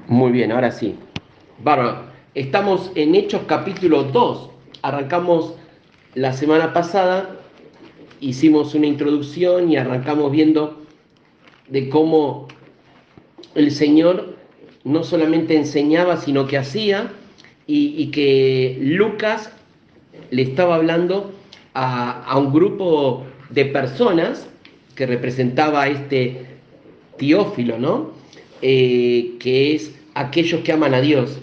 Muy bien, ahora sí. Bárbaro. Estamos en Hechos capítulo 2. Arrancamos la semana pasada, hicimos una introducción y arrancamos viendo de cómo el Señor no solamente enseñaba, sino que hacía, y que Lucas le estaba hablando a un grupo de personas que representaba a este Teófilo, ¿no? Que es aquellos que aman a Dios.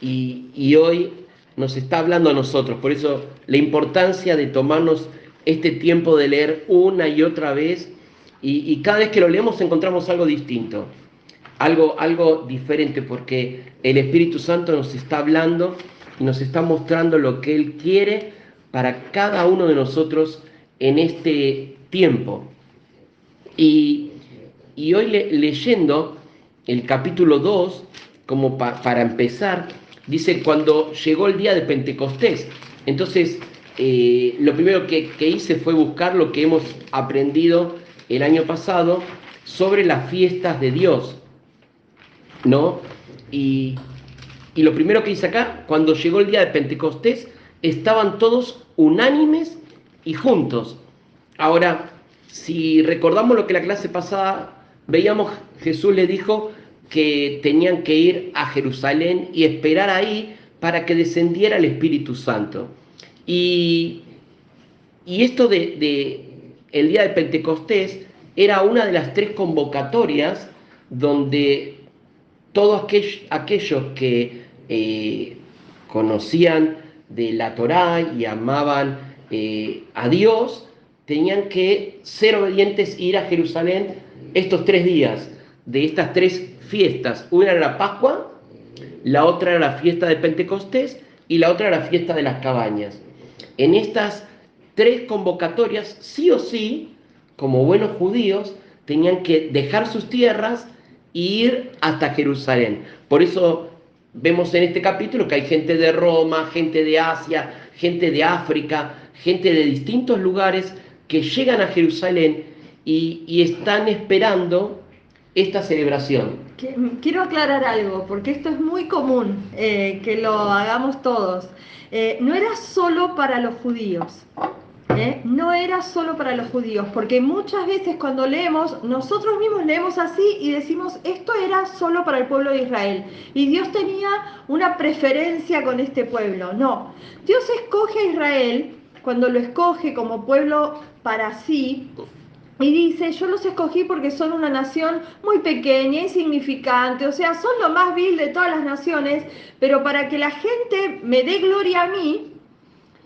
Y hoy nos está hablando a nosotros, por eso la importancia de tomarnos este tiempo de leer una y otra vez, y cada vez que lo leemos encontramos algo distinto, algo diferente, porque el Espíritu Santo nos está hablando y nos está mostrando lo que Él quiere para cada uno de nosotros en este tiempo. Y, y hoy leyendo el capítulo 2 como para empezar, dice cuando llegó el día de Pentecostés. Entonces, lo primero que hice fue buscar lo que hemos aprendido el año pasado sobre las fiestas de Dios, ¿no? Y, y lo primero que hice acá, cuando llegó el día de Pentecostés, estaban todos unánimes y juntos. Ahora, si recordamos lo que la clase pasada veíamos, Jesús le dijo que tenían que ir a Jerusalén y esperar ahí para que descendiera el Espíritu Santo. Y, y esto de el día de Pentecostés era una de las tres convocatorias donde todos aquellos que conocían de la Torá y amaban a Dios, tenían que ser obedientes e ir a Jerusalén estos 3 días de estas tres fiestas. Una era la Pascua, la otra era la fiesta de Pentecostés y la otra era la fiesta de las cabañas. En estas tres convocatorias, sí o sí, como buenos judíos, tenían que dejar sus tierras e ir hasta Jerusalén. Por eso vemos en este capítulo que hay gente de Roma, gente de Asia, gente de África, gente de distintos lugares que llegan a Jerusalén y están esperando esta celebración. Quiero aclarar algo, porque esto es muy común que lo hagamos todos. No era solo para los judíos. No era solo para los judíos, porque muchas veces cuando leemos, nosotros mismos leemos así y decimos, esto era solo para el pueblo de Israel, y Dios tenía una preferencia con este pueblo. No, Dios escoge a Israel, cuando lo escoge como pueblo para sí, y dice, yo los escogí porque son una nación muy pequeña, insignificante, o sea, son lo más vil de todas las naciones, pero para que la gente me dé gloria a mí,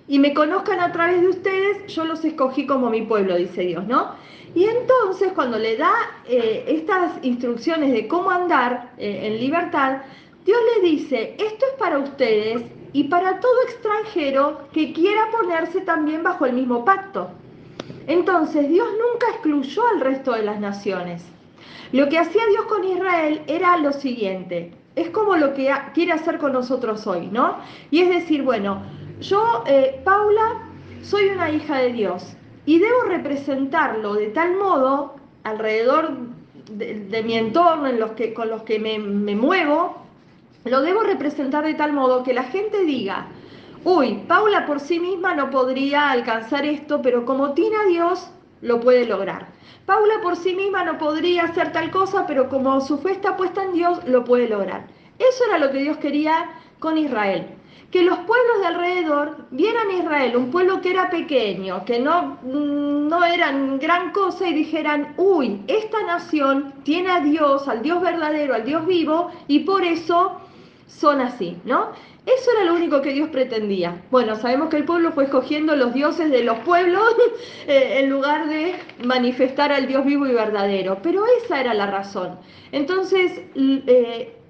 y me conozcan a través de ustedes, yo los escogí como mi pueblo, dice Dios, ¿no? Y entonces cuando le da estas instrucciones de cómo andar en libertad, Dios le dice, esto es para ustedes y para todo extranjero que quiera ponerse también bajo el mismo pacto. Entonces Dios nunca excluyó al resto de las naciones. Lo que hacía Dios con Israel era lo siguiente, es como lo que quiere hacer con nosotros hoy, ¿no? Y es decir, bueno, yo, Paula, soy una hija de Dios y debo representarlo de tal modo alrededor de mi entorno, con los que me muevo, lo debo representar de tal modo que la gente diga, uy, Paula por sí misma no podría alcanzar esto, pero como tiene a Dios, lo puede lograr. Paula por sí misma no podría hacer tal cosa, pero como su fe está puesta en Dios, lo puede lograr. Eso era lo que Dios quería con Israel. Que los pueblos de alrededor vieran a Israel, un pueblo que era pequeño, que no eran gran cosa, y dijeran, uy, esta nación tiene a Dios, al Dios verdadero, al Dios vivo, y por eso son así, ¿no? Eso era lo único que Dios pretendía. Bueno, sabemos que el pueblo fue escogiendo los dioses de los pueblos en lugar de manifestar al Dios vivo y verdadero, pero esa era la razón. Entonces,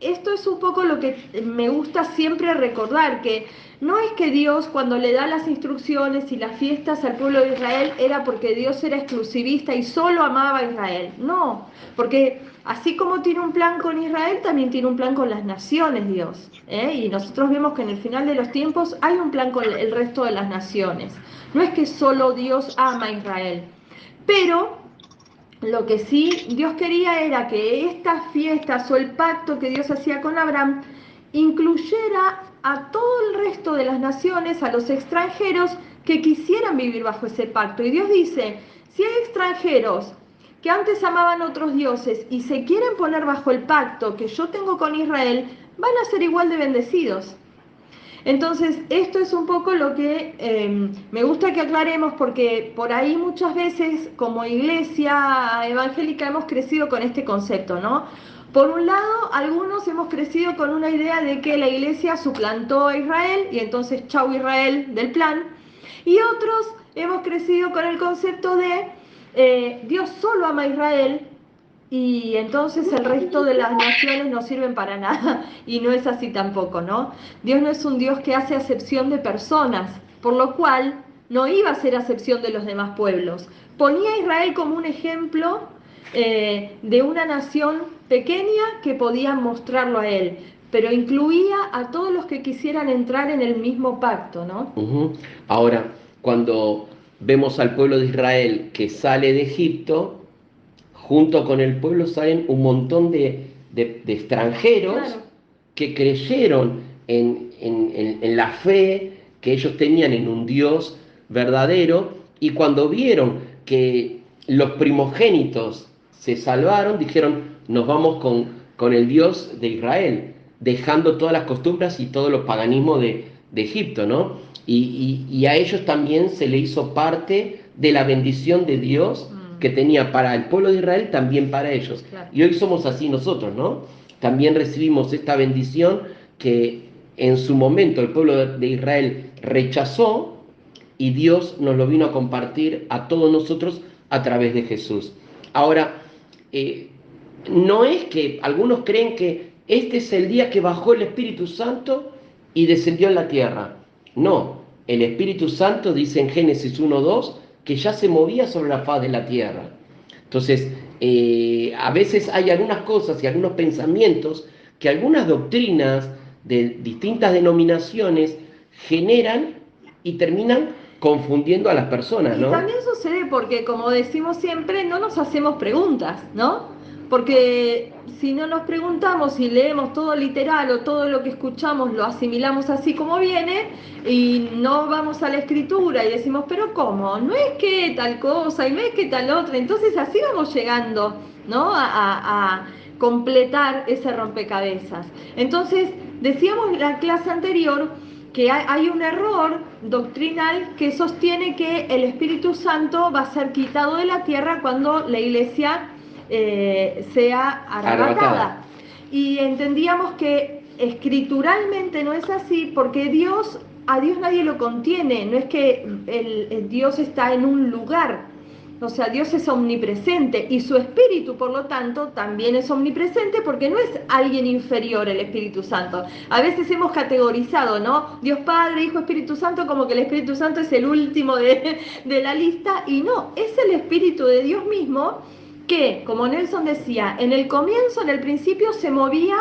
esto es un poco lo que me gusta siempre recordar, que no es que Dios cuando le da las instrucciones y las fiestas al pueblo de Israel era porque Dios era exclusivista y solo amaba a Israel, no, porque así como tiene un plan con Israel, también tiene un plan con las naciones Dios, y nosotros vemos que en el final de los tiempos hay un plan con el resto de las naciones, no es que solo Dios ama a Israel, pero Lo que sí Dios quería era que estas fiestas o el pacto que Dios hacía con Abraham incluyera a todo el resto de las naciones, a los extranjeros que quisieran vivir bajo ese pacto. Y Dios dice, si hay extranjeros que antes amaban otros dioses y se quieren poner bajo el pacto que yo tengo con Israel, van a ser igual de bendecidos. Entonces, esto es un poco lo que me gusta que aclaremos, porque por ahí muchas veces como iglesia evangélica hemos crecido con este concepto, ¿no? Por un lado, algunos hemos crecido con una idea de que la iglesia suplantó a Israel y entonces chau Israel del plan, y otros hemos crecido con el concepto de Dios solo ama a Israel y entonces el resto de las naciones no sirven para nada, y no es así tampoco, ¿no? Dios no es un Dios que hace acepción de personas, por lo cual no iba a hacer acepción de los demás pueblos. Ponía a Israel como un ejemplo de una nación pequeña que podía mostrarlo a él, pero incluía a todos los que quisieran entrar en el mismo pacto, ¿no? Ahora, cuando vemos al pueblo de Israel que sale de Egipto, junto con el pueblo salen un montón de extranjeros, Claro. que creyeron en la fe que ellos tenían en un Dios verdadero, y cuando vieron que los primogénitos se salvaron, dijeron, nos vamos con el Dios de Israel, dejando todas las costumbres y todos los paganismos de Egipto, ¿no? Y a ellos también se le hizo parte de la bendición de Dios que tenía para el pueblo de Israel, también para ellos. Claro. Y hoy somos así nosotros, ¿no? También recibimos esta bendición que en su momento el pueblo de Israel rechazó, y Dios nos lo vino a compartir a todos nosotros a través de Jesús. Ahora, no es que algunos creen que este es el día que bajó el Espíritu Santo y descendió en la tierra. No, el Espíritu Santo dice en Génesis 1:2 que ya se movía sobre la faz de la tierra. Entonces, a veces hay algunas cosas y algunos pensamientos que algunas doctrinas de distintas denominaciones generan y terminan confundiendo a las personas, Y ¿no? también sucede porque, como decimos siempre, no nos hacemos preguntas, ¿no? Porque si no nos preguntamos y leemos todo literal o todo lo que escuchamos lo asimilamos así como viene, y no vamos a la escritura y decimos, pero ¿cómo? No es que tal cosa y no es que tal otra. Entonces así vamos llegando, ¿no? A completar ese rompecabezas. Entonces, decíamos en la clase anterior que hay un error doctrinal que sostiene que el Espíritu Santo va a ser quitado de la tierra cuando la iglesia sea arrebatada. Y entendíamos que escrituralmente no es así, porque a Dios nadie lo contiene, no es que el Dios está en un lugar. O sea, Dios es omnipresente y su Espíritu, por lo tanto, también es omnipresente, porque no es alguien inferior el Espíritu Santo. A veces hemos categorizado, ¿no? Dios Padre, Hijo, Espíritu Santo, como que el Espíritu Santo es el último de la lista, y no, es el Espíritu de Dios mismo que, como Nelson decía, en el comienzo, en el principio, se movía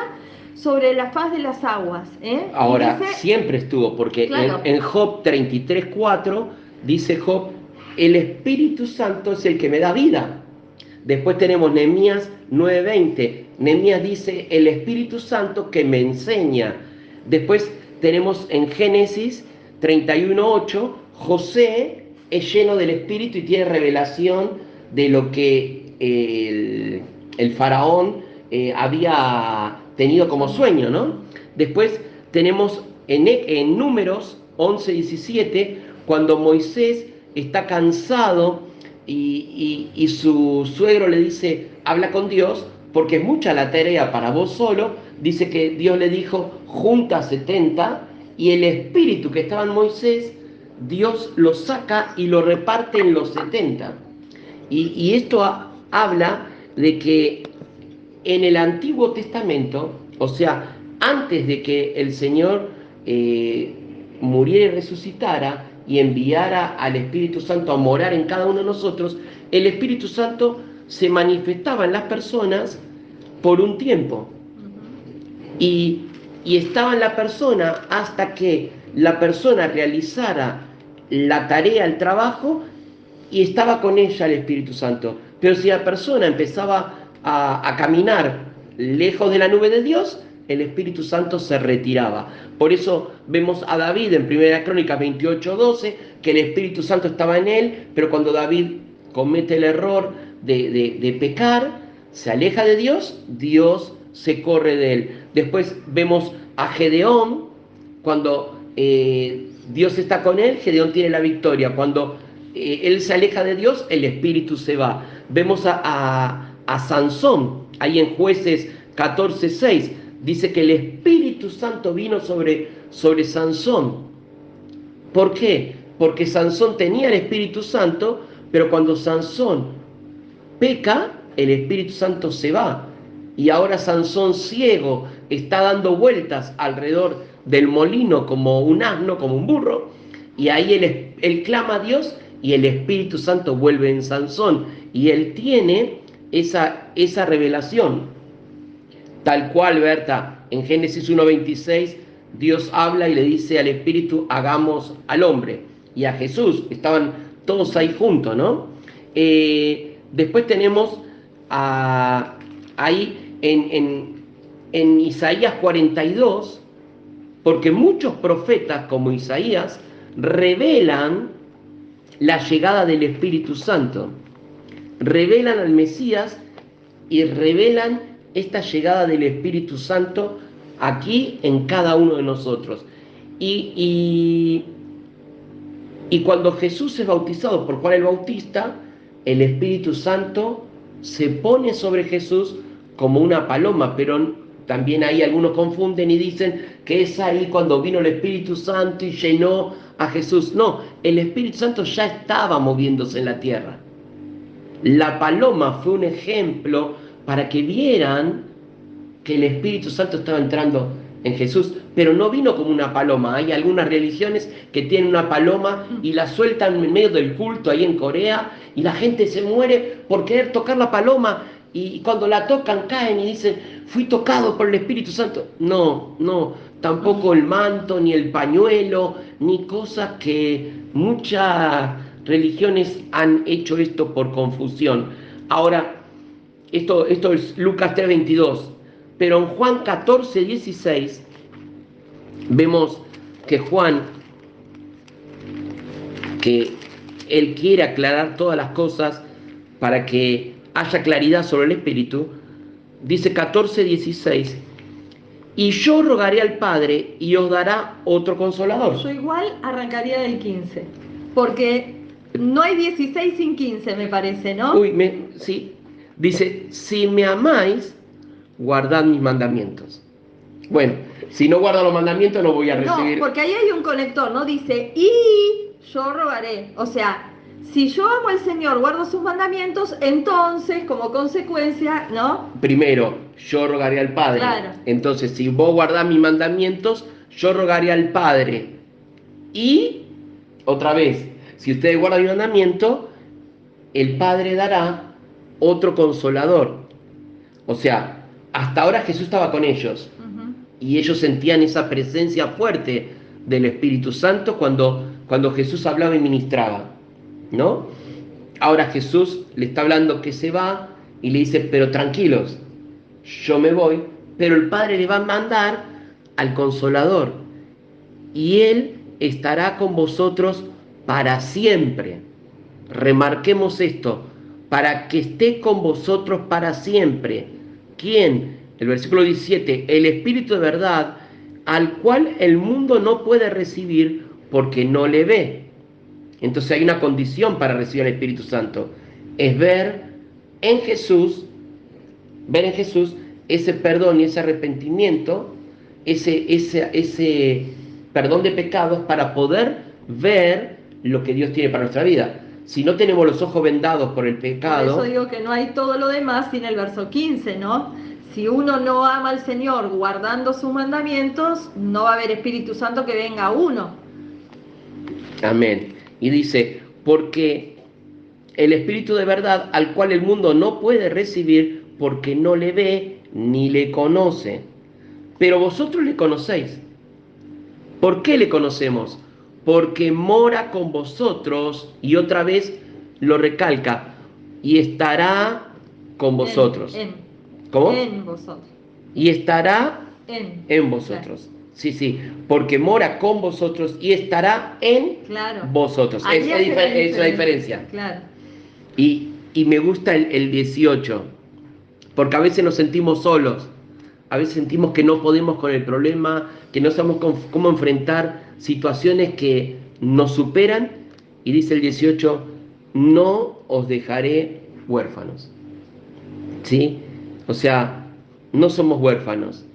sobre la faz de las aguas. Ahora, dice, siempre estuvo, porque claro, en Job 33:4 dice Job, el Espíritu Santo es el que me da vida. Después tenemos Nehemías 9:20. Nehemías dice, el Espíritu Santo que me enseña. Después tenemos en Génesis 31:8, José es lleno del Espíritu y tiene revelación de lo que el faraón había tenido como sueño, ¿no? Después tenemos en Números 11:17, cuando Moisés está cansado y su suegro le dice, habla con Dios, porque es mucha la tarea para vos solo. Dice que Dios le dijo, junta 70, y el espíritu que estaba en Moisés, Dios lo saca y lo reparte en los 70. Y esto habla de que en el Antiguo Testamento, o sea, antes de que el Señor muriera y resucitara y enviara al Espíritu Santo a morar en cada uno de nosotros, el Espíritu Santo se manifestaba en las personas por un tiempo. Y estaba en la persona hasta que la persona realizara la tarea, el trabajo, y estaba con ella el Espíritu Santo. Pero si la persona empezaba a caminar lejos de la nube de Dios, el Espíritu Santo se retiraba. Por eso vemos a David en 1 Crónicas 28:12, que el Espíritu Santo estaba en él, pero cuando David comete el error de pecar, se aleja de Dios, Dios se corre de él. Después vemos a Gedeón, cuando Dios está con él, Gedeón tiene la victoria. Cuando él se aleja de Dios, el Espíritu se va. Vemos a Sansón, ahí en Jueces 14:6, dice que el Espíritu Santo vino sobre Sansón. ¿Por qué? Porque Sansón tenía el Espíritu Santo, pero cuando Sansón peca, el Espíritu Santo se va. Y ahora Sansón, ciego, está dando vueltas alrededor del molino como un asno, como un burro, y ahí él clama a Dios y el Espíritu Santo vuelve en Sansón, y él tiene esa revelación. Tal cual, Berta, en Génesis 1:26, Dios habla y le dice al Espíritu, hagamos al hombre. Y a Jesús, estaban todos ahí juntos, ¿no? Después tenemos ahí en Isaías 42, porque muchos profetas como Isaías revelan la llegada del Espíritu Santo, revelan al Mesías y revelan esta llegada del Espíritu Santo aquí en cada uno de nosotros. Y cuando Jesús es bautizado por Juan el Bautista, el Espíritu Santo se pone sobre Jesús como una paloma, pero también ahí algunos confunden y dicen que es ahí cuando vino el Espíritu Santo y llenó a Jesús. No, el Espíritu Santo ya estaba moviéndose en la tierra. La paloma fue un ejemplo para que vieran que el Espíritu Santo estaba entrando en Jesús, pero no vino como una paloma. Hay algunas religiones que tienen una paloma y la sueltan en medio del culto ahí en Corea, y la gente se muere por querer tocar la paloma, y cuando la tocan caen y dicen, fui tocado por el Espíritu Santo. No, tampoco el manto, ni el pañuelo, ni cosas que muchas religiones han hecho esto por confusión. Ahora, esto es Lucas 3:22, pero en Juan 14:16 vemos que Juan, que él quiere aclarar todas las cosas para que haya claridad sobre el Espíritu, dice 14:16, y yo rogaré al Padre y os dará otro consolador. Yo igual arrancaría del 15, porque no hay 16 sin 15, me parece, ¿no? Sí, dice, si me amáis, guardad mis mandamientos. Bueno, si no guardo los mandamientos no voy a recibir. No, porque ahí hay un conector, ¿no? Dice, y yo rogaré. O sea, si yo amo al Señor, guardo sus mandamientos, entonces, como consecuencia, ¿no? Primero, yo rogaré al Padre. Claro. Entonces, si vos guardás mis mandamientos, yo rogaré al Padre. Y, otra vez, si ustedes guardan mi mandamiento, el Padre dará otro consolador. O sea, hasta ahora Jesús estaba con ellos. Y ellos sentían esa presencia fuerte del Espíritu Santo cuando Jesús hablaba y ministraba, ¿no? Ahora Jesús le está hablando que se va y le dice, pero tranquilos, yo me voy, pero el Padre le va a mandar al Consolador y Él estará con vosotros para siempre. Remarquemos esto, para que esté con vosotros para siempre. ¿Quién? El versículo 17, el Espíritu de verdad, al cual el mundo no puede recibir porque no le ve. Entonces hay una condición para recibir el Espíritu Santo, es ver en Jesús ese perdón y ese arrepentimiento, ese perdón de pecados, para poder ver lo que Dios tiene para nuestra vida. Si no tenemos los ojos vendados por el pecado... Por eso digo que no hay todo lo demás sin el verso 15, ¿no? Si uno no ama al Señor guardando sus mandamientos, no va a haber Espíritu Santo que venga a uno. Amén. Y dice, porque el Espíritu de verdad, al cual el mundo no puede recibir porque no le ve ni le conoce. Pero vosotros le conocéis. ¿Por qué le conocemos? Porque mora con vosotros, y otra vez lo recalca, y estará con vosotros. ¿Cómo? En vosotros. Y estará En vosotros. Claro. Sí, porque mora con vosotros y estará en vosotros. Ahí Es la diferencia. Claro. Y me gusta el 18, porque a veces nos sentimos solos, a veces sentimos que no podemos con el problema, que no sabemos cómo enfrentar situaciones que nos superan, y dice el 18, no os dejaré huérfanos. ¿Sí? O sea, no somos huérfanos.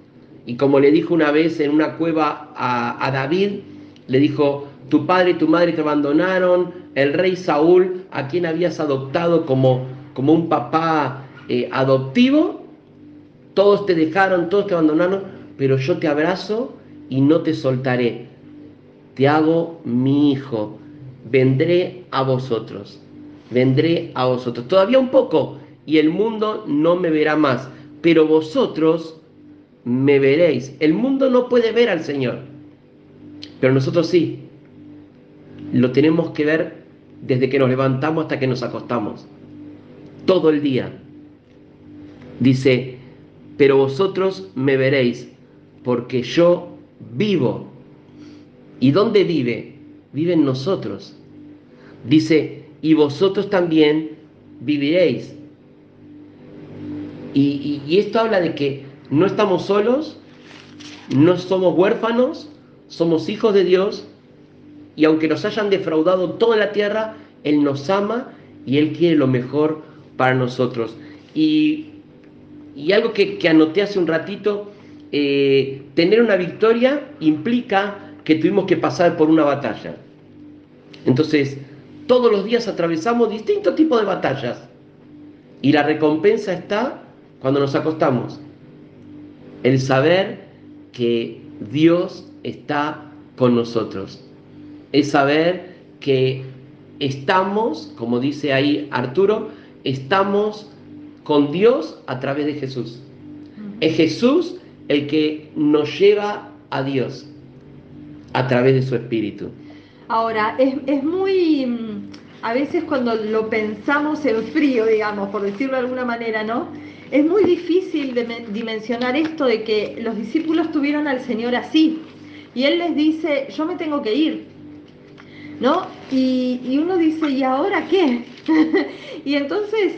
Y como le dijo una vez en una cueva a David, le dijo, tu padre y tu madre te abandonaron, el rey Saúl, a quien habías adoptado como un papá adoptivo, todos te dejaron, todos te abandonaron, pero yo te abrazo y no te soltaré. Te hago mi hijo, vendré a vosotros, vendré a vosotros. Todavía un poco y el mundo no me verá más, pero vosotros me veréis. El mundo no puede ver al Señor, pero nosotros sí. Lo tenemos que ver desde que nos levantamos hasta que nos acostamos, todo el día. Dice, pero vosotros me veréis, porque yo vivo. ¿Y dónde vive? Vive en nosotros. Dice, y vosotros también viviréis. Y esto habla de que no estamos solos, no somos huérfanos, somos hijos de Dios, y aunque nos hayan defraudado toda la tierra, Él nos ama y Él quiere lo mejor para nosotros. Y algo que anoté hace un ratito, tener una victoria implica que tuvimos que pasar por una batalla. Entonces, todos los días atravesamos distintos tipos de batallas. Y la recompensa está cuando nos acostamos. El saber que Dios está con nosotros. Es saber que estamos, como dice ahí Arturo, estamos con Dios a través de Jesús. Es Jesús el que nos lleva a Dios a través de su Espíritu. Ahora, es muy, a veces cuando lo pensamos en frío, digamos, por decirlo de alguna manera, ¿no? Es muy difícil dimensionar esto de que los discípulos tuvieron al Señor así. Y Él les dice, yo me tengo que ir, ¿no? Y uno dice, ¿y ahora qué? Y entonces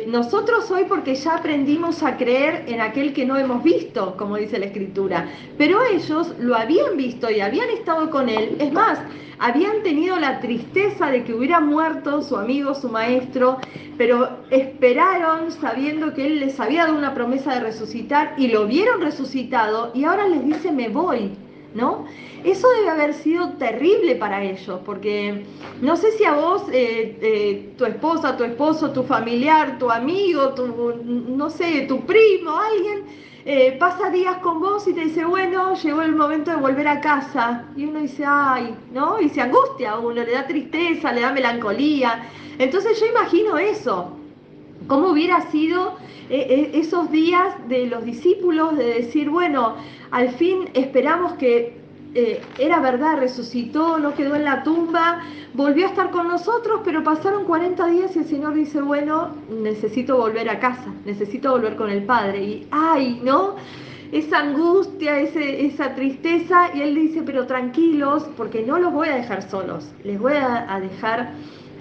nosotros hoy, porque ya aprendimos a creer en aquel que no hemos visto, como dice la Escritura, pero ellos lo habían visto y habían estado con Él. Es más, habían tenido la tristeza de que hubiera muerto su amigo, su maestro, pero esperaron sabiendo que Él les había dado una promesa de resucitar y lo vieron resucitado y ahora les dice, me voy, ¿no? Eso debe haber sido terrible para ellos, porque no sé si a vos, tu esposa, tu esposo, tu familiar, tu amigo, no sé, tu primo, alguien, pasa días con vos y te dice, bueno, llegó el momento de volver a casa. Y uno dice, ay, ¿no? Y se angustia a uno, le da tristeza, le da melancolía. Entonces yo imagino eso. ¿Cómo hubiera sido esos días de los discípulos de decir, bueno, al fin esperamos que era verdad, resucitó, no quedó en la tumba, volvió a estar con nosotros, pero pasaron 40 días y el Señor dice, bueno, necesito volver a casa, necesito volver con el Padre. Y, ay, ¿no? Esa angustia, esa tristeza, y Él dice, pero tranquilos, porque no los voy a dejar solos, les voy a dejar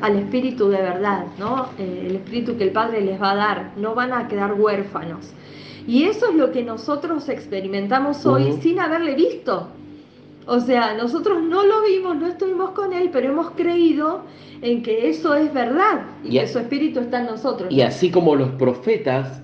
al Espíritu de verdad, ¿no? El Espíritu que el Padre les va a dar, no van a quedar huérfanos. Y eso es lo que nosotros experimentamos hoy sin haberle visto. O sea, nosotros no lo vimos, no estuvimos con Él, pero hemos creído en que eso es verdad y que su Espíritu está en nosotros, ¿no? Y así como los profetas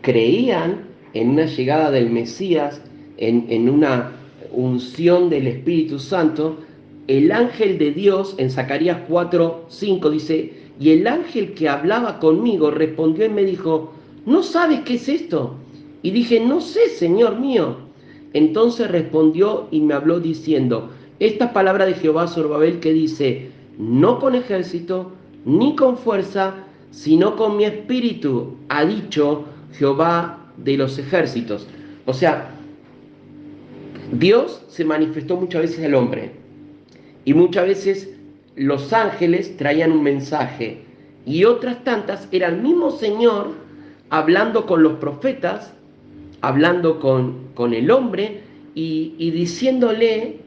creían en una llegada del Mesías, en una unción del Espíritu Santo, el ángel de Dios en Zacarías 4:5 dice, y el ángel que hablaba conmigo respondió y me dijo, ¿no sabes qué es esto? Y dije, no sé, Señor mío. Entonces respondió y me habló diciendo, esta palabra de Jehová Zorobabel que dice, no con ejército, ni con fuerza, sino con mi espíritu, ha dicho Jehová de los ejércitos. O sea, Dios se manifestó muchas veces al hombre y muchas veces los ángeles traían un mensaje Y otras tantas era el mismo Señor hablando con los profetas, hablando con el hombre y diciéndole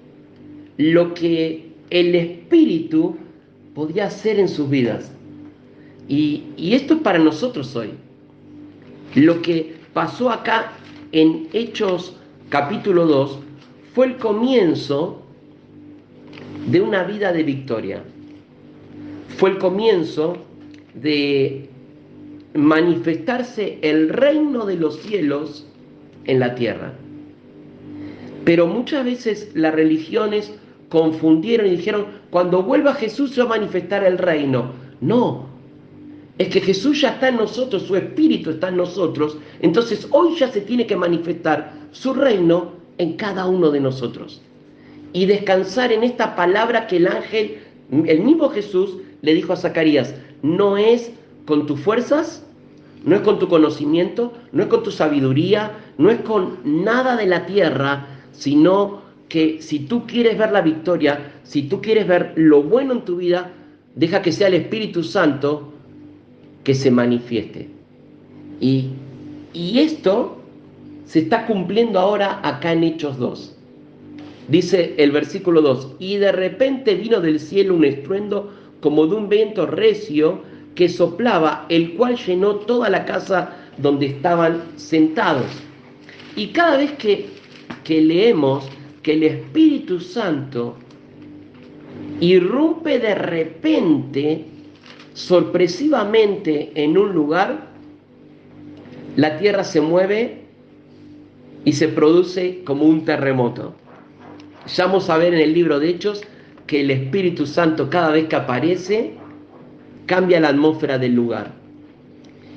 lo que el Espíritu podía hacer en sus vidas. Y esto es para nosotros hoy. Lo que pasó acá en Hechos capítulo 2 fue el comienzo de una vida de victoria. Fue el comienzo de manifestarse el reino de los cielos en la tierra. Pero muchas veces las religiones confundieron y dijeron, cuando vuelva Jesús se va a manifestar el reino. No, es que Jesús ya está en nosotros, su Espíritu está en nosotros, entonces hoy ya se tiene que manifestar su reino en cada uno de nosotros. Y descansar en esta palabra que el ángel, el mismo Jesús, le dijo a Zacarías, no es con tus fuerzas, no es con tu conocimiento, no es con tu sabiduría, no es con nada de la tierra, sino que si tú quieres ver la victoria, si tú quieres ver lo bueno en tu vida, deja que sea el Espíritu Santo que se manifieste. Y esto se está cumpliendo ahora acá en Hechos 2. Dice el versículo 2, y de repente vino del cielo un estruendo como de un viento recio que soplaba, el cual llenó toda la casa donde estaban sentados. Y cada vez que leemos que el Espíritu Santo irrumpe de repente, sorpresivamente en un lugar, la tierra se mueve y se produce como un terremoto. Ya vamos a ver en el libro de Hechos que el Espíritu Santo cada vez que aparece cambia la atmósfera del lugar.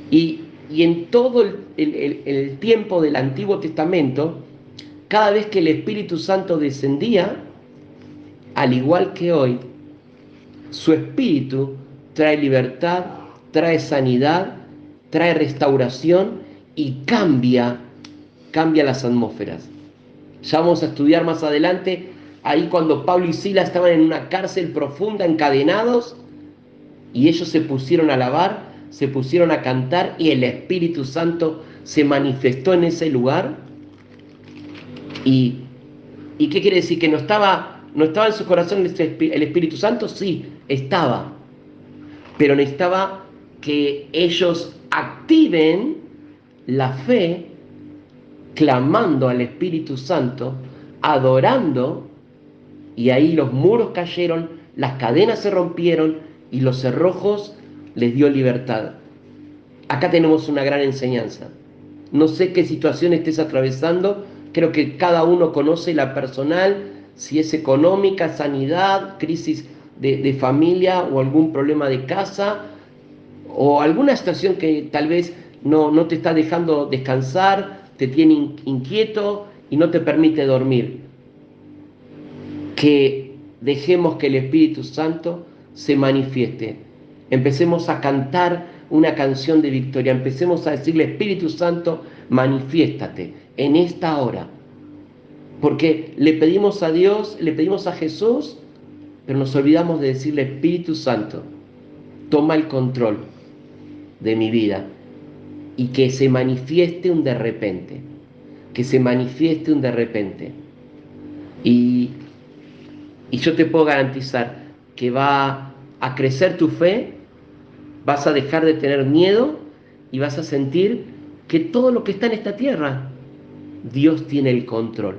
Y en todo el tiempo del Antiguo Testamento, cada vez que el Espíritu Santo descendía, al igual que hoy, su Espíritu trae libertad, trae sanidad, trae restauración y cambia las atmósferas. Ya vamos a estudiar más adelante, ahí cuando Pablo y Silas estaban en una cárcel profunda, encadenados, y ellos se pusieron a alabar, se pusieron a cantar, y el Espíritu Santo se manifestó en ese lugar. ¿Y qué quiere decir? ¿Que no estaba en su corazón el Espíritu Santo? Sí, estaba. Pero necesitaba que ellos activen la fe, clamando al Espíritu Santo, adorando, y ahí los muros cayeron, las cadenas se rompieron y los cerrojos les dio libertad. Acá tenemos una gran enseñanza. No sé qué situación estés atravesando, creo que cada uno conoce la personal, si es económica, sanidad, crisis de familia o algún problema de casa o alguna situación que tal vez no te está dejando descansar, te tiene inquieto y no te permite dormir. Que dejemos que el Espíritu Santo se manifieste. Empecemos a cantar una canción de victoria. Empecemos a decirle, Espíritu Santo, manifiéstate en esta hora. Porque le pedimos a Dios, le pedimos a Jesús, pero nos olvidamos de decirle, Espíritu Santo, toma el control de mi vida. Y que se manifieste un de repente. Que se manifieste un de repente. Y yo te puedo garantizar que va a crecer tu fe, vas a dejar de tener miedo y vas a sentir que todo lo que está en esta tierra, Dios tiene el control.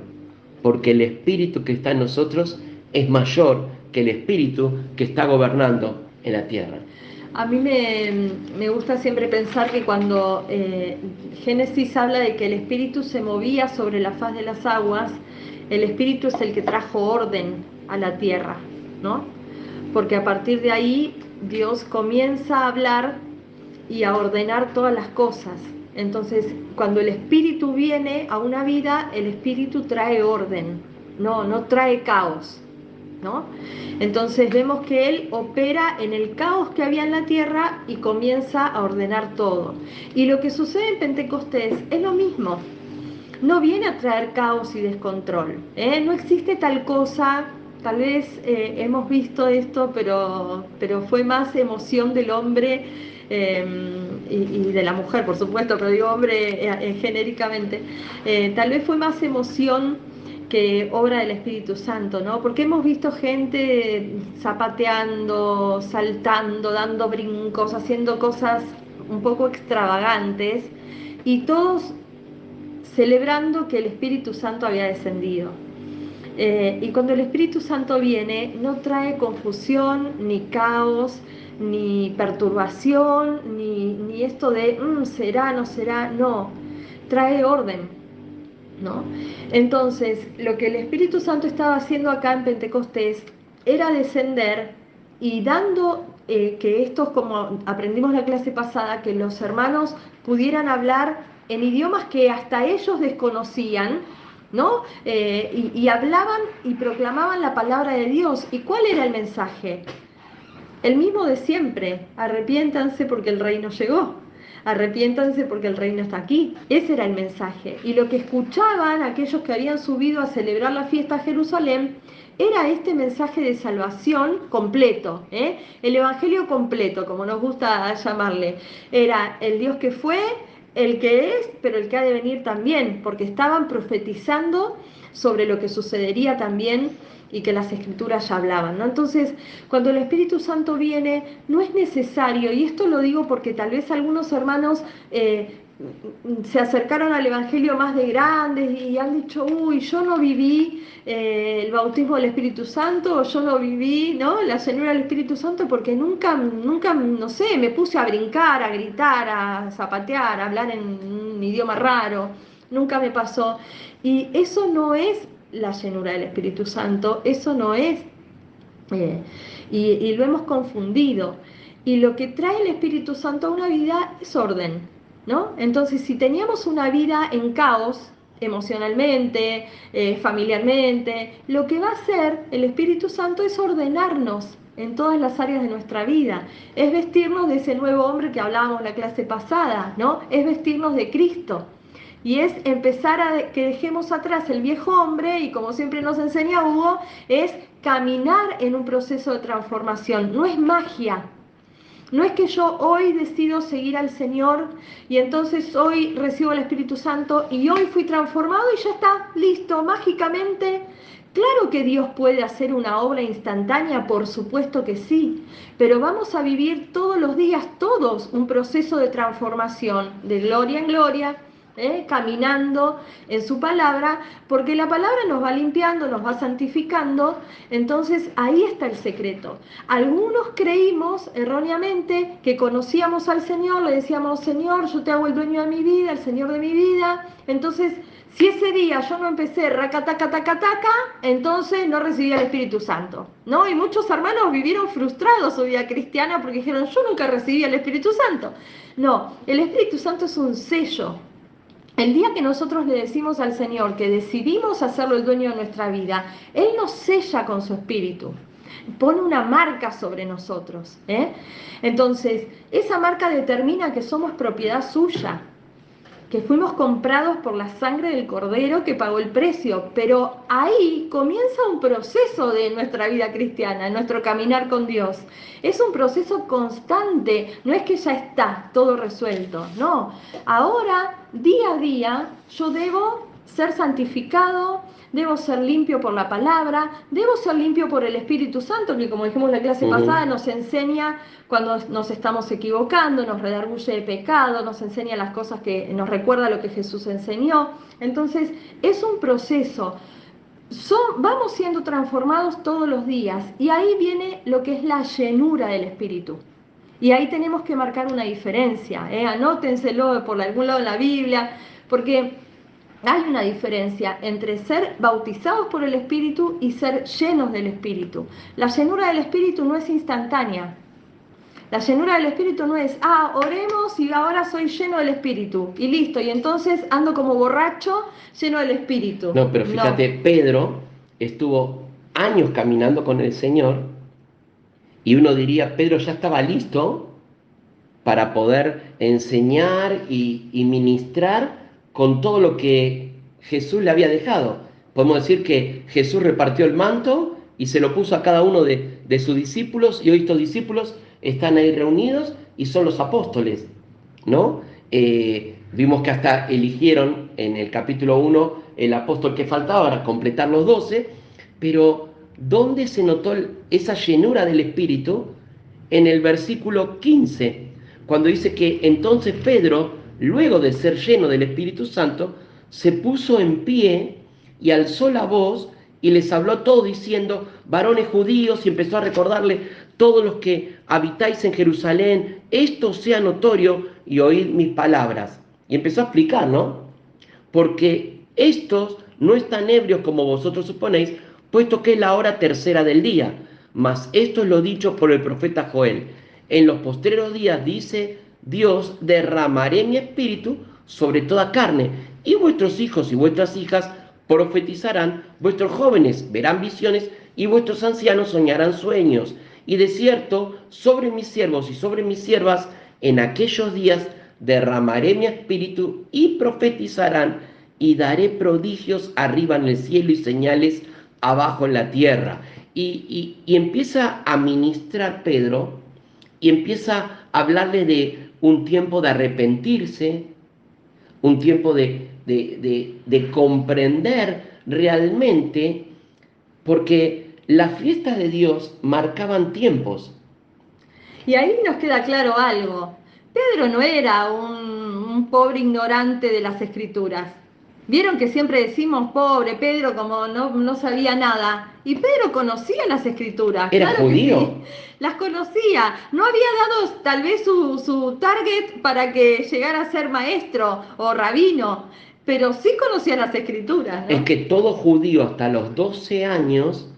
Porque el Espíritu que está en nosotros es mayor que el Espíritu que está gobernando en la tierra. A mí me gusta siempre pensar que cuando Génesis habla de que el Espíritu se movía sobre la faz de las aguas, el Espíritu es el que trajo orden a la tierra, ¿no? Porque a partir de ahí Dios comienza a hablar y a ordenar todas las cosas. Entonces, cuando el Espíritu viene a una vida, el Espíritu trae orden, no trae caos, ¿no? Entonces vemos que Él opera en el caos que había en la tierra y comienza a ordenar todo. Y lo que sucede en Pentecostés es lo mismo. No viene a traer caos y descontrol, ¿eh? No existe tal cosa tal vez hemos visto esto, pero fue más emoción del hombre y de la mujer, por supuesto, pero digo hombre genéricamente. Tal vez fue más emoción que obra del Espíritu Santo, ¿no? Porque hemos visto gente zapateando, saltando, dando brincos, haciendo cosas un poco extravagantes y todos celebrando que el Espíritu Santo había descendido. Y cuando el Espíritu Santo viene, no trae confusión, ni caos, ni perturbación, ni esto de será, no será, no, trae orden, ¿no? Entonces, lo que el Espíritu Santo estaba haciendo acá en Pentecostés era descender y dando que estos, como aprendimos la clase pasada, que los hermanos pudieran hablar en idiomas que hasta ellos desconocían, ¿no? Y hablaban y proclamaban la palabra de Dios. ¿Y cuál era el mensaje? El mismo de siempre: arrepiéntanse porque el reino llegó, arrepiéntanse porque el reino está aquí. Ese era el mensaje. Y lo que escuchaban aquellos que habían subido a celebrar la fiesta a Jerusalén era este mensaje de salvación completo, el evangelio completo, como nos gusta llamarle. Era el Dios que fue, el que es, pero el que ha de venir también, porque estaban profetizando sobre lo que sucedería también y que las escrituras ya hablaban, ¿no? Entonces, cuando el Espíritu Santo viene, no es necesario, y esto lo digo porque tal vez algunos hermanos se acercaron al Evangelio más de grandes y han dicho, uy, yo no viví el bautismo del Espíritu Santo, o yo no viví, ¿no?, la llenura del Espíritu Santo porque nunca, no sé, me puse a brincar, a gritar, a zapatear, a hablar en un idioma raro, nunca me pasó. Y eso no es la llenura del Espíritu Santo, eso no es, y lo hemos confundido. Y lo que trae el Espíritu Santo a una vida es orden, ¿no? Entonces, si teníamos una vida en caos, emocionalmente, familiarmente, lo que va a hacer el Espíritu Santo es ordenarnos en todas las áreas de nuestra vida, es vestirnos de ese nuevo hombre que hablábamos la clase pasada, ¿no? Es vestirnos de Cristo. Y es empezar a que dejemos atrás el viejo hombre y, como siempre nos enseña Hugo, es caminar en un proceso de transformación. No es magia. No es que yo hoy decido seguir al Señor y entonces hoy recibo el Espíritu Santo y hoy fui transformado y ya está, listo, mágicamente. Claro que Dios puede hacer una obra instantánea, por supuesto que sí, pero vamos a vivir todos los días, todos, un proceso de transformación, de gloria en gloria, caminando en su palabra, porque la palabra nos va limpiando, nos va santificando. Entonces ahí está el secreto. Algunos creímos erróneamente que conocíamos al Señor, le decíamos, Señor, yo te hago el dueño de mi vida, el Señor de mi vida. Entonces, si ese día yo no empecé racatacatacataca, entonces no recibí el Espíritu Santo, ¿no? Y muchos hermanos vivieron frustrados su vida cristiana porque dijeron, yo nunca recibí el Espíritu Santo. No, el Espíritu Santo es un sello. El día que nosotros le decimos al Señor que decidimos hacerlo el dueño de nuestra vida, Él nos sella con su Espíritu, pone una marca sobre nosotros, Entonces, esa marca determina que somos propiedad suya, que fuimos comprados por la sangre del Cordero que pagó el precio, pero ahí comienza un proceso de nuestra vida cristiana, nuestro caminar con Dios. Es un proceso constante, no es que ya está todo resuelto, no. Ahora, día a día, yo debo ser santificado, debo ser limpio por la palabra, debo ser limpio por el Espíritu Santo, que, como dijimos en la clase pasada, nos enseña cuando nos estamos equivocando, nos redarguye de pecado, nos enseña las cosas que nos recuerda lo que Jesús enseñó. Entonces, es un proceso. Vamos siendo transformados todos los días, y ahí viene lo que es la llenura del Espíritu. Y ahí tenemos que marcar una diferencia, anótenselo por algún lado en la Biblia, porque hay una diferencia entre ser bautizados por el Espíritu y ser llenos del Espíritu. La llenura del Espíritu no es instantánea. La llenura del Espíritu no es, oremos y ahora soy lleno del Espíritu y listo, y entonces ando como borracho lleno del Espíritu. No, pero fíjate, no. Pedro estuvo años caminando con el Señor y uno diría, Pedro ya estaba listo para poder enseñar y ministrar con todo lo que Jesús le había dejado. Podemos decir que Jesús repartió el manto y se lo puso a cada uno de sus discípulos, y hoy estos discípulos están ahí reunidos y son los apóstoles, ¿no? Vimos que hasta eligieron en el capítulo 1 el apóstol que faltaba para completar los 12, pero ¿dónde se notó esa llenura del Espíritu? En el versículo 15, cuando dice que entonces Pedro, luego de ser lleno del Espíritu Santo, se puso en pie y alzó la voz y les habló todo diciendo: varones judíos, y empezó a recordarle: todos los que habitáis en Jerusalén, esto sea notorio y oíd mis palabras. Y empezó a explicar, ¿no? Porque estos no están ebrios como vosotros suponéis, puesto que es la hora tercera del día. Mas esto es lo dicho por el profeta Joel: en los postreros días, dice Dios, derramaré mi espíritu sobre toda carne, y vuestros hijos y vuestras hijas profetizarán, vuestros jóvenes verán visiones, y vuestros ancianos soñarán sueños. Y de cierto, sobre mis siervos y sobre mis siervas, en aquellos días derramaré mi espíritu, y profetizarán, y daré prodigios arriba en el cielo y señales abajo en la tierra. Y empieza a ministrar Pedro, y empieza a hablarle de un tiempo de arrepentirse, un tiempo de comprender realmente, porque las fiestas de Dios marcaban tiempos. Y ahí nos queda claro algo. Pedro no era un pobre ignorante de las escrituras. Vieron que siempre decimos pobre Pedro como no sabía nada. Y Pedro conocía las escrituras, Era claro que sí, judío. las conocía. No había dado tal vez su target para que llegara a ser maestro o rabino, pero sí conocía las escrituras, Es ¿no? que todo judío hasta los 12 años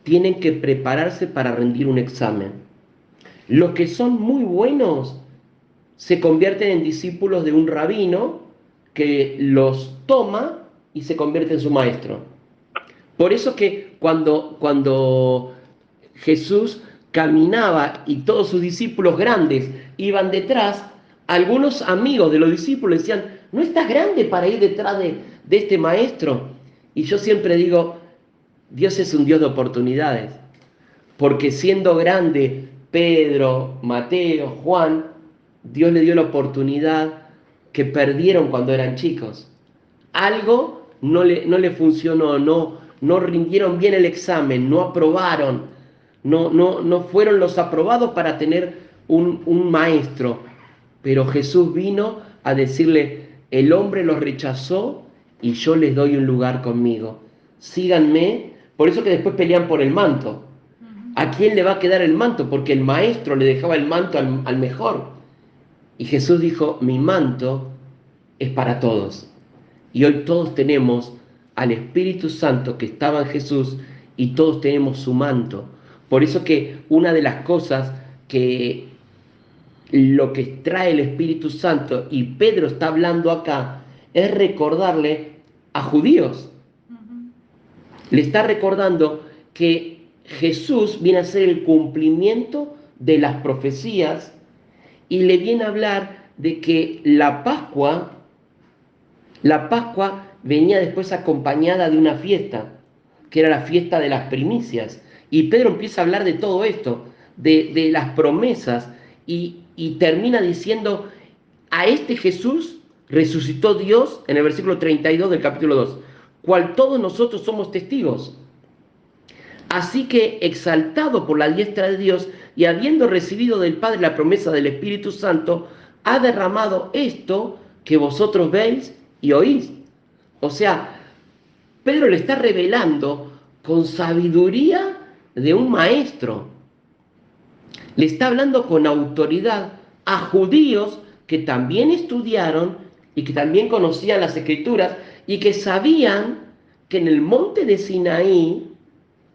tienen que prepararse para rendir un examen. Los que son muy buenos se convierten en discípulos de un rabino que los toma y se convierte en su maestro. Por eso que cuando Jesús caminaba y todos sus discípulos grandes iban detrás, algunos amigos de los discípulos decían: ¿no estás grande para ir detrás de este maestro? Y yo siempre digo: Dios es un Dios de oportunidades, porque siendo grande Pedro, Mateo, Juan, Dios le dio la oportunidad que perdieron cuando eran chicos. Algo no le funcionó, no rindieron bien el examen, no aprobaron, no fueron los aprobados para tener un maestro. Pero Jesús vino a decirle: el hombre los rechazó y yo les doy un lugar conmigo. Síganme. Por eso que después pelean por el manto. ¿A quién le va a quedar el manto? Porque el maestro le dejaba el manto al mejor. Y Jesús dijo: mi manto es para todos. Y hoy todos tenemos al Espíritu Santo que estaba en Jesús, y todos tenemos su manto. Por eso que una de las cosas que lo que trae el Espíritu Santo, y Pedro está hablando acá, es recordarle a judíos. Le está recordando que Jesús viene a ser el cumplimiento de las profecías, y le viene a hablar de que la Pascua venía después acompañada de una fiesta, que era la fiesta de las primicias. Y Pedro empieza a hablar de todo esto, de las promesas, y termina diciendo: a este Jesús resucitó Dios, en el versículo 32 del capítulo 2, cual todos nosotros somos testigos. Así que, exaltado por la diestra de Dios y habiendo recibido del Padre la promesa del Espíritu Santo, ha derramado esto que vosotros veis y oís. O sea, Pedro le está revelando con sabiduría de un maestro. Le está hablando con autoridad a judíos que también estudiaron y que también conocían las Escrituras, y que sabían que en el monte de Sinaí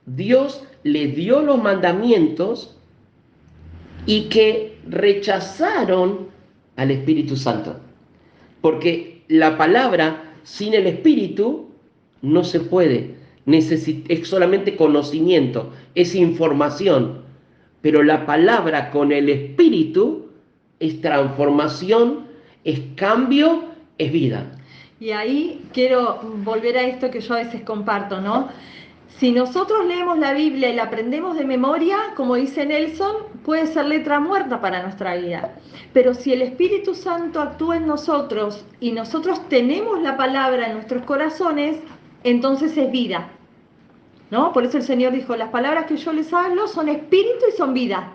Dios le dio los mandamientos, y que rechazaron al Espíritu Santo. Porque la palabra sin el Espíritu no se puede. Es solamente conocimiento, es información. Pero la palabra con el Espíritu es transformación, es cambio, es vida. Y ahí quiero volver a esto que yo a veces comparto, ¿no? Si nosotros leemos la Biblia y la aprendemos de memoria, como dice Nelson, puede ser letra muerta para nuestra vida. Pero si el Espíritu Santo actúa en nosotros y nosotros tenemos la palabra en nuestros corazones, entonces es vida, ¿no? Por eso el Señor dijo, las palabras que yo les hablo son espíritu y son vida.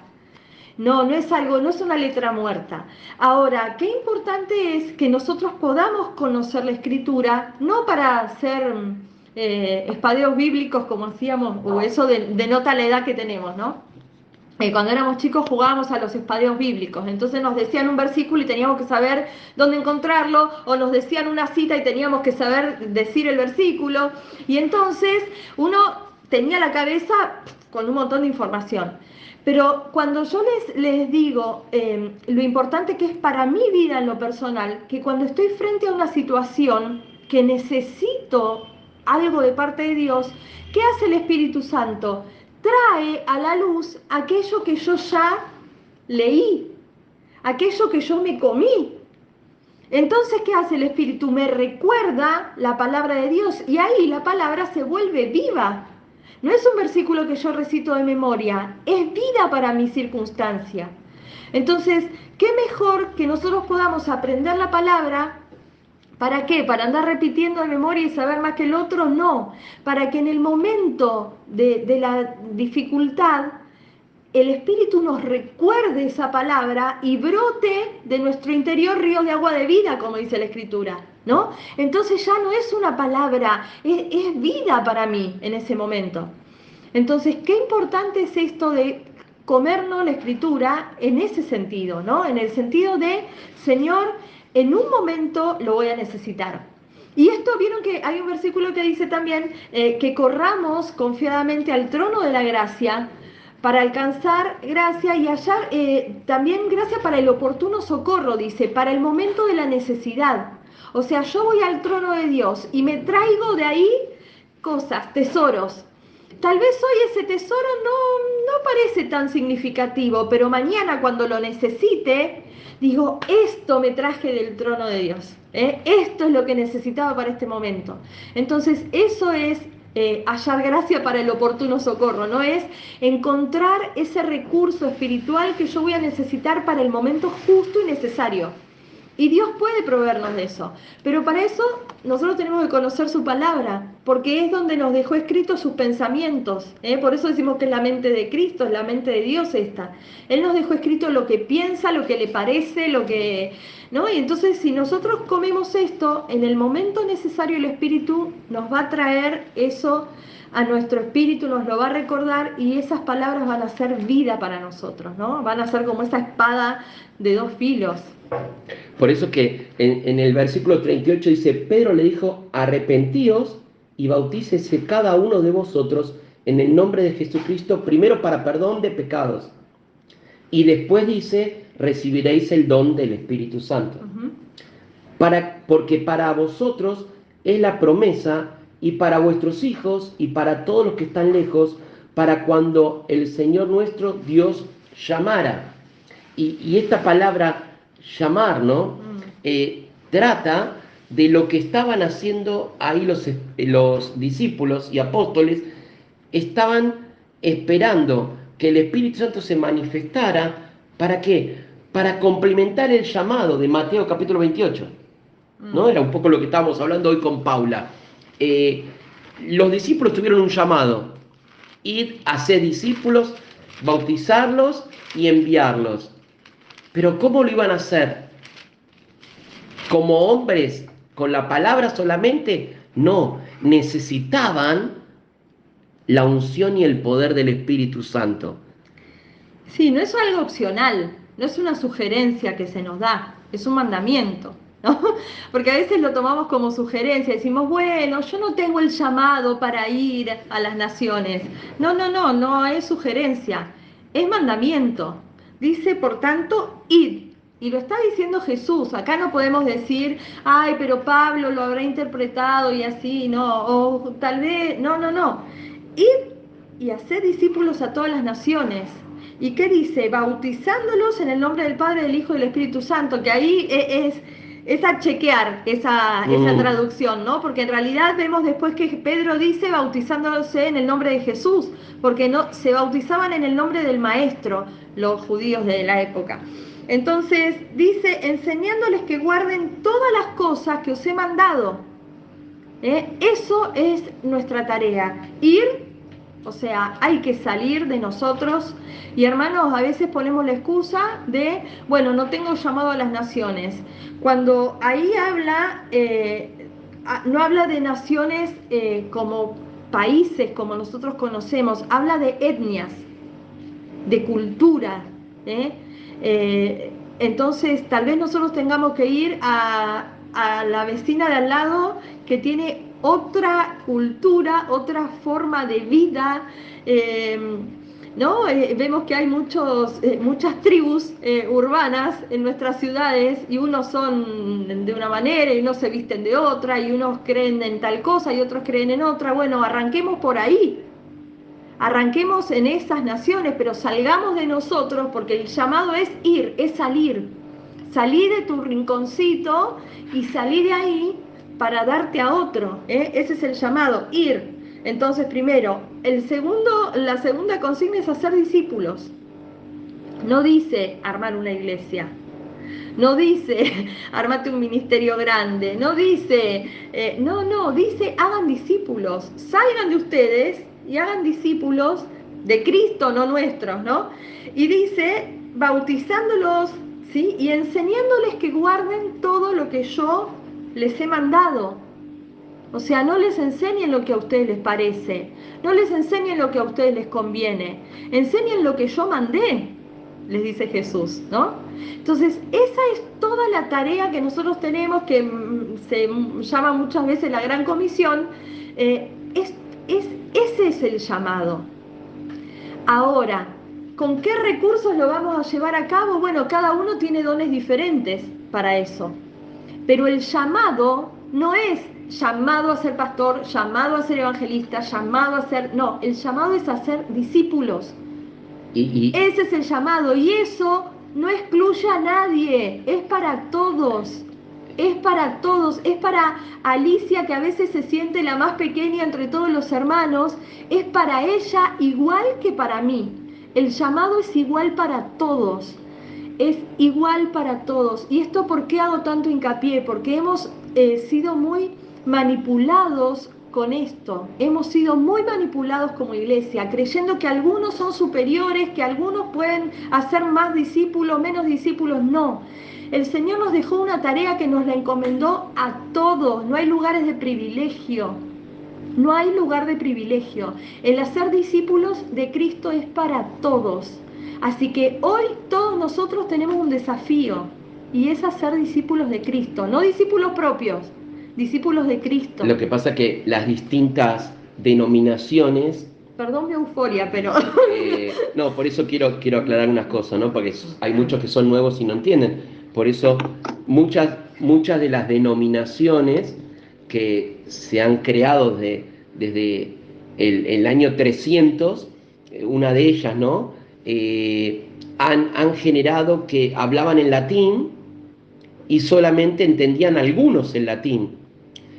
No, no es algo, no es una letra muerta. Ahora, qué importante es que nosotros podamos conocer la Escritura, no para hacer espadeos bíblicos como hacíamos, o eso denota la edad que tenemos, ¿no? Cuando éramos chicos jugábamos a los espadeos bíblicos, entonces nos decían un versículo y teníamos que saber dónde encontrarlo, o nos decían una cita y teníamos que saber decir el versículo, y entonces uno tenía la cabeza con un montón de información. Pero cuando yo les digo lo importante que es para mi vida en lo personal, que cuando estoy frente a una situación que necesito algo de parte de Dios, ¿qué hace el Espíritu Santo? Trae a la luz aquello que yo ya leí, aquello que yo me comí. Entonces, ¿qué hace el Espíritu? Me recuerda la palabra de Dios y ahí la palabra se vuelve viva. No es un versículo que yo recito de memoria, es vida para mi circunstancia. Entonces, ¿qué mejor que nosotros podamos aprender la palabra? ¿Para qué? ¿Para andar repitiendo de memoria y saber más que el otro? No, para que en el momento de la dificultad el Espíritu nos recuerde esa palabra y brote de nuestro interior ríos de agua de vida, como dice la Escritura, ¿no? Entonces ya no es una palabra, es vida para mí en ese momento. Entonces, qué importante es esto de comernos la Escritura en ese sentido, ¿no? En el sentido de, Señor, en un momento lo voy a necesitar. Y esto, vieron que hay un versículo que dice también que corramos confiadamente al trono de la gracia para alcanzar gracia y hallar también gracia para el oportuno socorro, dice, para el momento de la necesidad. O sea, yo voy al trono de Dios y me traigo de ahí cosas, tesoros. Tal vez hoy ese tesoro no parece tan significativo, pero mañana cuando lo necesite, digo, esto me traje del trono de Dios. Esto es lo que necesitaba para este momento. Entonces, eso es hallar gracia para el oportuno socorro, ¿no? Es encontrar ese recurso espiritual que yo voy a necesitar para el momento justo y necesario. Y Dios puede proveernos de eso, pero para eso nosotros tenemos que conocer su palabra, porque es donde nos dejó escritos sus pensamientos, por eso decimos que es la mente de Cristo, es la mente de Dios esta. Él nos dejó escrito lo que piensa, lo que le parece, lo que... ¿no? Y entonces si nosotros comemos esto, en el momento necesario el Espíritu nos va a traer eso a nuestro espíritu, nos lo va a recordar y esas palabras van a ser vida para nosotros, ¿no? Van a ser como esa espada de dos filos. Por eso que en el versículo 38 dice, Pedro le dijo, arrepentíos y bautícese cada uno de vosotros en el nombre de Jesucristo, primero para perdón de pecados. Y después dice, recibiréis el don del Espíritu Santo. Porque para vosotros es la promesa y para vuestros hijos y para todos los que están lejos, para cuando el Señor nuestro Dios llamara. Y esta palabra llamar, ¿no? Trata de lo que estaban haciendo ahí los discípulos y apóstoles. Estaban esperando que el Espíritu Santo se manifestara. ¿Para qué? Para complementar el llamado de Mateo capítulo 28. ¿No? Era un poco lo que estábamos hablando hoy con Paula. Los discípulos tuvieron un llamado: ir a ser discípulos, bautizarlos y enviarlos. Pero ¿cómo lo iban a hacer? ¿Como hombres con la palabra solamente? No, necesitaban la unción y el poder del Espíritu Santo. Sí, no es algo opcional, no es una sugerencia que se nos da, es un mandamiento, ¿no? Porque a veces lo tomamos como sugerencia, decimos, bueno, yo no tengo el llamado para ir a las naciones. No es sugerencia, es mandamiento. Dice, por tanto, id. Y lo está diciendo Jesús. Acá no podemos decir, ay, pero Pablo lo habrá interpretado y así, no, o tal vez, no. Id y hacer discípulos a todas las naciones. ¿Y qué dice? Bautizándolos en el nombre del Padre, del Hijo y del Espíritu Santo, que ahí es es a chequear esa traducción, ¿no? Porque en realidad vemos después que Pedro dice bautizándose en el nombre de Jesús, porque no se bautizaban en el nombre del maestro, los judíos de la época. Entonces dice, enseñándoles que guarden todas las cosas que os he mandado. Eso es nuestra tarea, ir, o sea, hay que salir de nosotros. Y hermanos, a veces ponemos la excusa de, bueno, no tengo llamado a las naciones. Cuando ahí habla, no habla de naciones como países, como nosotros conocemos, habla de etnias, de cultura. Entonces, tal vez nosotros tengamos que ir a la vecina de al lado que tiene otra cultura, otra forma de vida, ¿no? Vemos que hay muchas tribus urbanas en nuestras ciudades y unos son de una manera y unos se visten de otra y unos creen en tal cosa y otros creen en otra. Bueno, arranquemos por ahí. Arranquemos en esas naciones, pero salgamos de nosotros porque el llamado es ir, es salir. Salir de tu rinconcito y salir de ahí para darte a otro. Ese es el llamado, ir. Entonces, primero, la segunda consigna es hacer discípulos. No dice armar una iglesia. No dice armate un ministerio grande. No dice, dice hagan discípulos. Salgan de ustedes y hagan discípulos de Cristo, no nuestros, ¿no? Y dice, bautizándolos, ¿sí? Y enseñándoles que guarden todo lo que yo les he mandado. O sea, no les enseñen lo que a ustedes les parece, no les enseñen lo que a ustedes les conviene, enseñen lo que yo mandé, les dice Jesús, ¿no? Entonces, esa es toda la tarea que nosotros tenemos, que se llama muchas veces la Gran Comisión. Ese es el llamado. Ahora, ¿con qué recursos lo vamos a llevar a cabo? Bueno, cada uno tiene dones diferentes para eso. Pero el llamado no es llamado a ser pastor, llamado a ser evangelista, llamado a ser... No, el llamado es a ser discípulos. Ese es el llamado, y eso no excluye a nadie, es para todos. Es para todos, es para Alicia, que a veces se siente la más pequeña entre todos los hermanos, es para ella igual que para mí. El llamado es igual para todos, es igual para todos. ¿Y esto por qué hago tanto hincapié? Porque hemos sido muy manipulados con esto, hemos sido muy manipulados como iglesia, creyendo que algunos son superiores, que algunos pueden hacer más discípulos, menos discípulos. No. El Señor nos dejó una tarea que nos la encomendó a todos. No hay lugares de privilegio. No hay lugar de privilegio. El hacer discípulos de Cristo es para todos. Así que hoy todos nosotros tenemos un desafío, y es hacer discípulos de Cristo, no discípulos propios, discípulos de Cristo. Lo que pasa es que las distintas denominaciones... Perdón mi euforia, pero... no, por eso quiero aclarar unas cosas, ¿no? Porque hay muchos que son nuevos y no entienden. Por eso muchas de las denominaciones que se han creado desde el año 300, una de ellas, ¿no? Han generado que hablaban en latín y solamente entendían algunos el latín.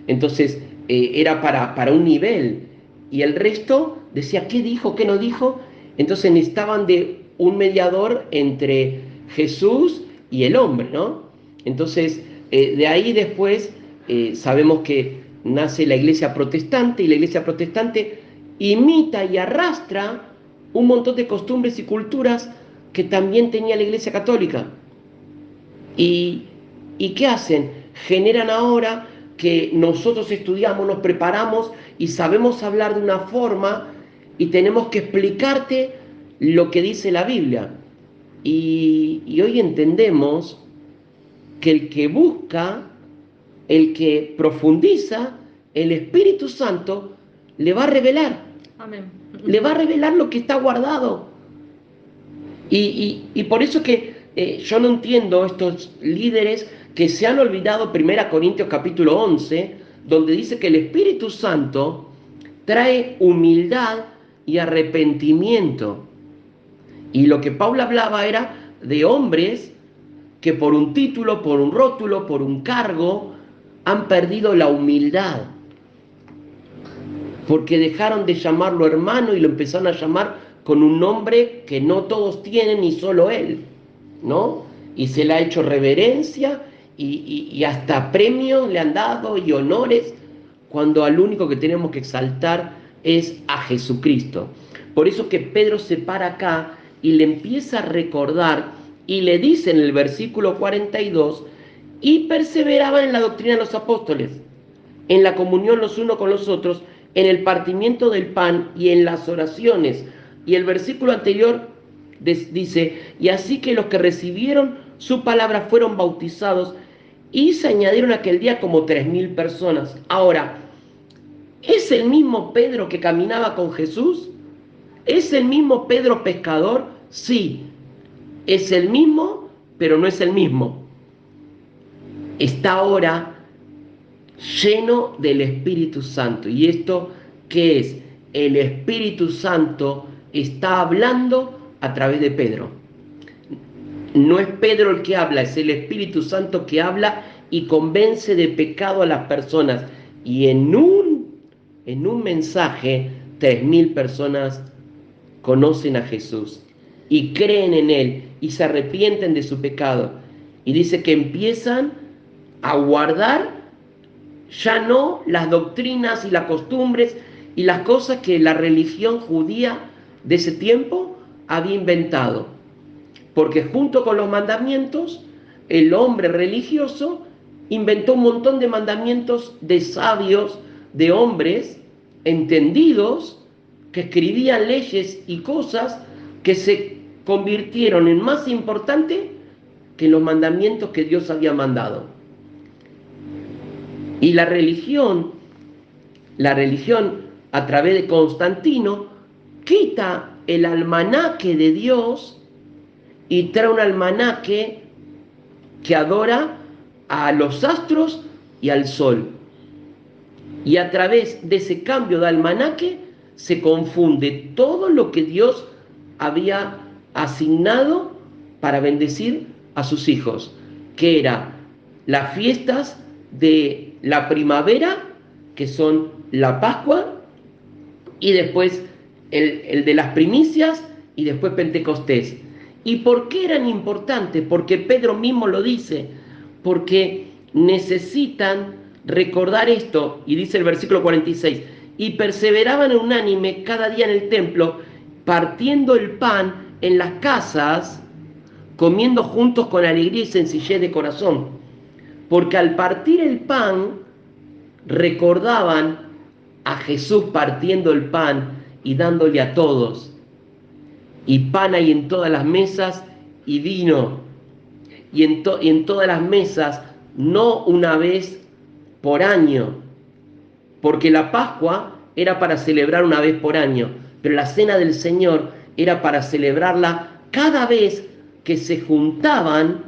Entonces era para un nivel, y el resto decía qué dijo, qué no dijo. Entonces necesitaban de un mediador entre Jesús y el hombre, ¿no? Entonces, de ahí después sabemos que nace la iglesia protestante, y la iglesia protestante imita y arrastra un montón de costumbres y culturas que también tenía la iglesia católica. ¿Y qué hacen? Generan ahora que nosotros estudiamos, nos preparamos y sabemos hablar de una forma, y tenemos que explicarte lo que dice la Biblia. Y hoy entendemos que el que busca, el que profundiza, el Espíritu Santo le va a revelar. Amén. Le va a revelar lo que está guardado. Y por eso que yo no entiendo estos líderes que se han olvidado 1 Corintios capítulo 11, donde dice que el Espíritu Santo trae humildad y arrepentimiento. Y lo que Pablo hablaba era de hombres que por un título, por un rótulo, por un cargo, han perdido la humildad. Porque dejaron de llamarlo hermano y lo empezaron a llamar con un nombre que no todos tienen y solo él, ¿no? Y se le ha hecho reverencia y hasta premios le han dado y honores, cuando al único que tenemos que exaltar es a Jesucristo. Por eso que Pedro se para acá y le empieza a recordar y le dice en el versículo 42, y perseveraban en la doctrina de los apóstoles, en la comunión los unos con los otros, en el partimiento del pan y en las oraciones. Y el versículo anterior dice, y así que los que recibieron su palabra fueron bautizados, y se añadieron aquel día como 3.000 personas. Ahora, ¿es el mismo Pedro que caminaba con Jesús? ¿Es el mismo Pedro pescador? Sí, es el mismo, pero no es el mismo. Está ahora lleno del Espíritu Santo. ¿Y esto qué es? El Espíritu Santo está hablando a través de Pedro. No es Pedro el que habla, es el Espíritu Santo que habla y convence de pecado a las personas. Y en un mensaje, 3.000 personas conocen a Jesús y creen en Él y se arrepienten de su pecado. Y dice que empiezan a guardar ya no las doctrinas y las costumbres y las cosas que la religión judía de ese tiempo había inventado. Porque junto con los mandamientos, el hombre religioso inventó un montón de mandamientos de sabios, de hombres entendidos, que escribían leyes y cosas que se convirtieron en más importante que los mandamientos que Dios había mandado. Y la religión a través de Constantino quita el almanaque de Dios y trae un almanaque que adora a los astros y al sol. Y a través de ese cambio de almanaque se confunde todo lo que Dios había asignado para bendecir a sus hijos, que eran las fiestas de la primavera, que son la Pascua, y después el de las primicias, y después Pentecostés. ¿Y por qué eran importantes? Porque Pedro mismo lo dice, porque necesitan recordar esto, y dice el versículo 46, y perseveraban unánime cada día en el templo, partiendo el pan en las casas, comiendo juntos con alegría y sencillez de corazón. Porque al partir el pan, recordaban a Jesús partiendo el pan y dándole a todos. Y pan hay en todas las mesas y vino. Y en todas las mesas, no una vez por año. Porque la Pascua era para celebrar una vez por año. Pero la Cena del Señor era para celebrarla cada vez que se juntaban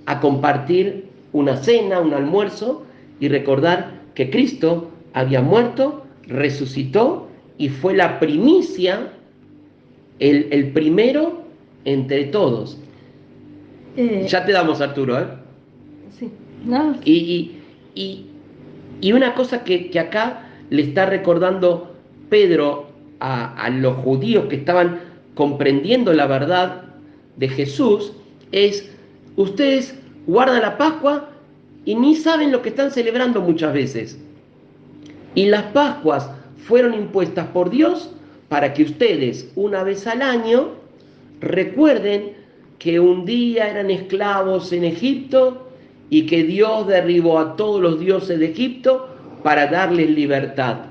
a compartir una cena, un almuerzo, y recordar que Cristo había muerto, resucitó y fue la primicia, el primero entre todos. Ya te damos, Arturo, ¿eh? Sí, no. Y una cosa que acá le está recordando Pedro a los judíos que estaban comprendiendo la verdad de Jesús es: ustedes guardan la Pascua y ni saben lo que están celebrando muchas veces. Y las Pascuas fueron impuestas por Dios para que ustedes, una vez al año, recuerden que un día eran esclavos en Egipto y que Dios derribó a todos los dioses de Egipto para darles libertad.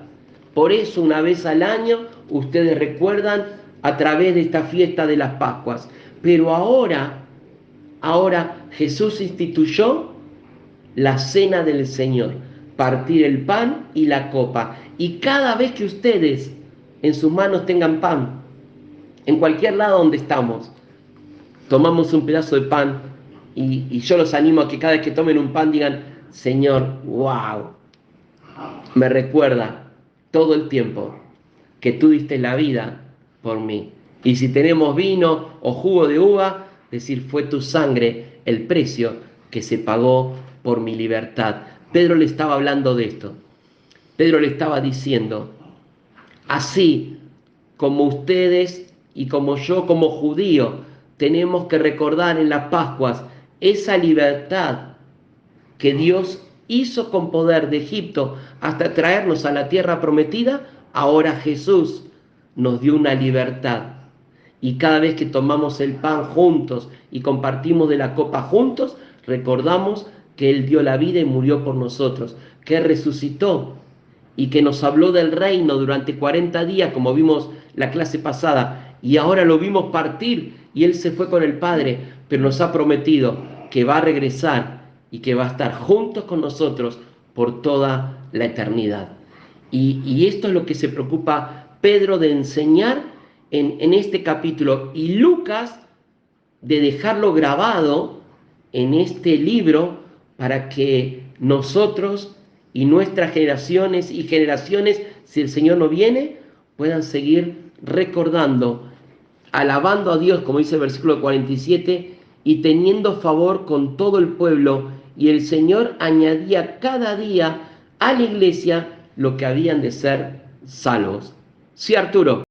Por eso, una vez al año, ustedes recuerdan a través de esta fiesta de las Pascuas. Pero ahora Jesús instituyó la cena del Señor, partir el pan y la copa. Y cada vez que ustedes en sus manos tengan pan, en cualquier lado donde estamos, tomamos un pedazo de pan y yo los animo a que cada vez que tomen un pan digan: Señor, wow, me recuerda todo el tiempo que tú diste la vida por mí. Y si tenemos vino o jugo de uva, decir: fue tu sangre el precio que se pagó por mi libertad. Pedro le estaba hablando de esto. Pedro le estaba diciendo, así como ustedes y como yo como judío tenemos que recordar en las Pascuas esa libertad que Dios hizo con poder de Egipto hasta traernos a la tierra prometida, ahora Jesús nos dio una libertad. Y cada vez que tomamos el pan juntos y compartimos de la copa juntos, recordamos que Él dio la vida y murió por nosotros, que resucitó y que nos habló del reino durante 40 días, como vimos la clase pasada, y ahora lo vimos partir y Él se fue con el Padre, pero nos ha prometido que va a regresar y que va a estar juntos con nosotros por toda la eternidad. Y esto es lo que se preocupa Pedro de enseñar en este capítulo, y Lucas de dejarlo grabado en este libro para que nosotros y nuestras generaciones y generaciones, si el Señor no viene, puedan seguir recordando, alabando a Dios, como dice el versículo 47, y teniendo favor con todo el pueblo, y el Señor añadía cada día a la iglesia lo que habían de ser salvos. Sí, Arturo.